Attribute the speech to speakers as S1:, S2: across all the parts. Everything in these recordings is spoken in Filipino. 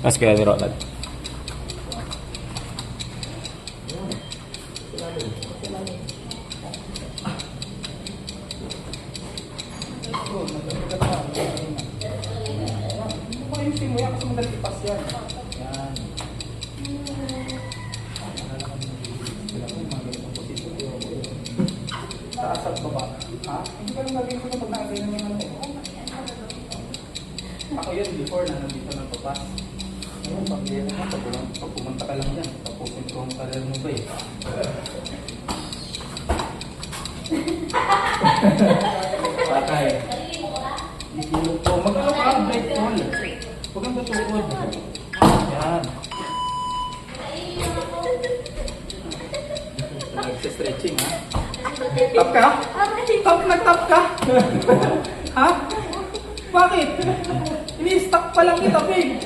S1: Mas kaya ni Ronald.
S2: Ayusin mo yan kasi madali ipas yan. Yan. Taas at baba. Ha? Hindi ka lang gagawin ko na pag nakagayon yung ano. Ako yun before na nandito ng papas. Ayun, pag pumunta ka lang dyan, tapusin ko ang karir mo ba eh. Patay. Isilog po. Mag-alok ka ang break all. Huwag kang tutulog. Yan. Nag-stretching ha? Tap ka? Nag-tap ka? Ha? Bakit? Ini-stuck pa lang kita, babe.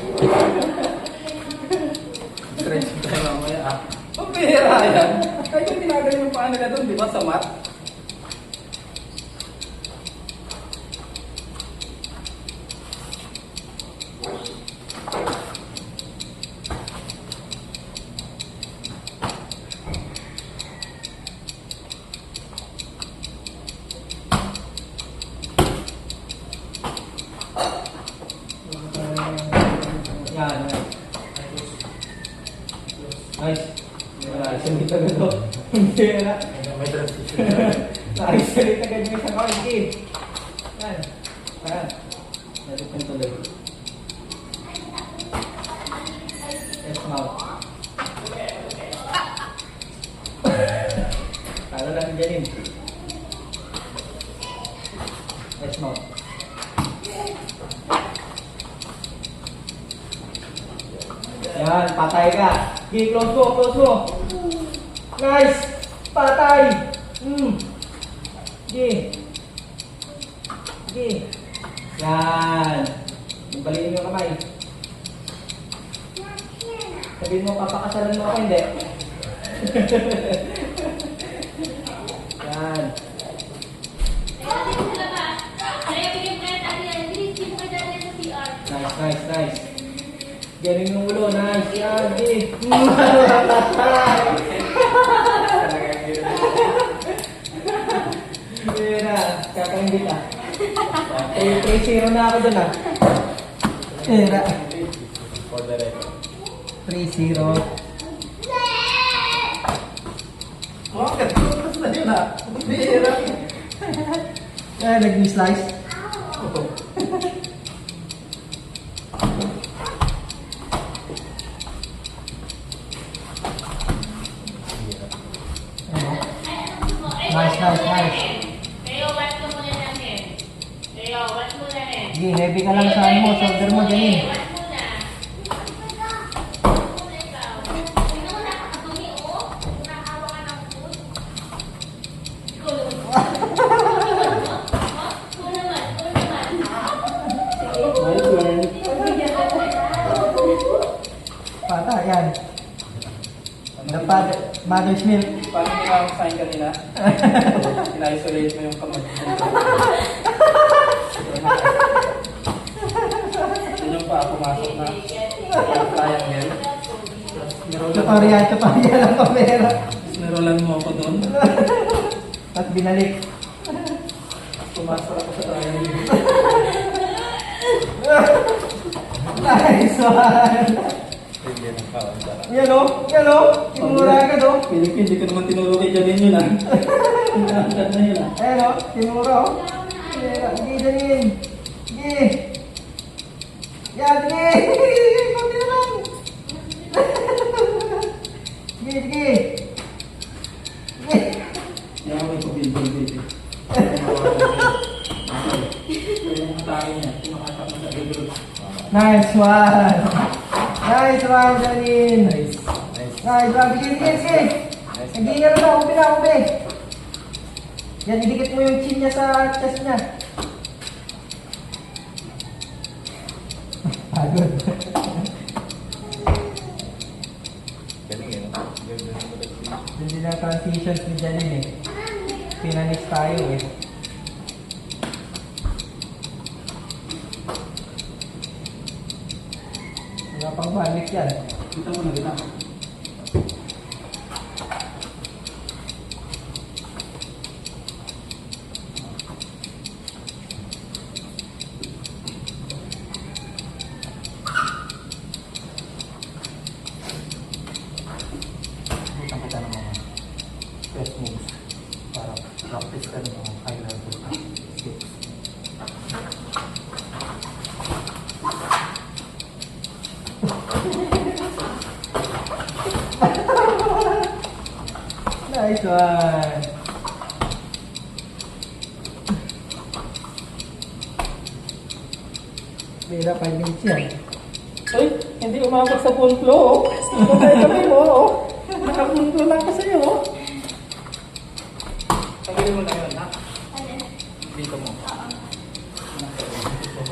S2: Stretching tayo mamaya ah. Papira yan. Kaya yung tinagay yung paa nila doon, di ba, sa mat? Yan. Nice. Nice. Hindi ka gano'n. Hindi na. May transition. Nice. Hindi ka gano'n sa kawin. Yan. Yan. Nalipin tuloy. Yes, mouth. Kala lang dyan. Yes, mouth. Yan, patay ka. Sige, close mo, close mo. Nice. Patay. Sige. Sige. Yan. Balikin yung kamay. Sabihin mo, papakasalan mo ako, hindi. Yan. Nice, nice, nice. Galing ng ulo, nice. Yan, di. Hindi na, kakaindi ka. 3-0 na ako dun ah. Era. 3-0. Oh, katutas na yun ah. Bira.
S1: Nag-slice. Nice, nice, nice.
S3: Leo, watch mo muna namin. Leo, watch mo namin.
S1: Sige, heavy ka lang sa mo, shoulder mo, Janine.
S3: Watch mo na. Watch mo na ikaw. Tingnan mo, nakakadumi, oh. Nakahawa ka ng food. Ikaw lang. Ikaw naman.
S1: Pata, yan. Dapat, mother's milk.
S2: Paano hindi ka sign kanina? In-isolate mo yung kamay. Yun yung pa, pumasok na. Triangle.
S1: Tutorial lang kamera.
S2: Narolan mo ako doon.
S1: At binalik.
S2: Pumasok ako sa triangle.
S1: Nice one! Yan o, tinura ka do.
S2: Philippine, hindi ko naman tinuro kay Janine yun ah. Inaangkat na yun ah.
S1: Ayan o, tinura o. Sige, Janine. Sige. Yan, sige. Kunti naman. Sige, sige. Sige.
S2: Yan ako may pabibig baby. Kaya yung atake niya, kumakatak na sa libro.
S1: Nice one. Nice one, Janine. Nice. Nice one. Sige, sige, sige. Nag-iingat na, ubi na, ubi. Yan, idikit mo yung chin niya sa chest niya. Pagod. Hindi na transitions ni Janine eh. Pinanis tayo eh. Wala pang balik yan.
S2: Kita mo na kita.
S1: Butang kita ng mga best moves para practice ka ng mga high level skills. Nice one! Pera 5 minutes yan.
S2: Uy, hindi umabot sa full flow. Ito tayo kami mo. Naka-full flow lang kasi yun. Tanggalin mo na yun, ha?
S3: Ano?
S2: Dito mo.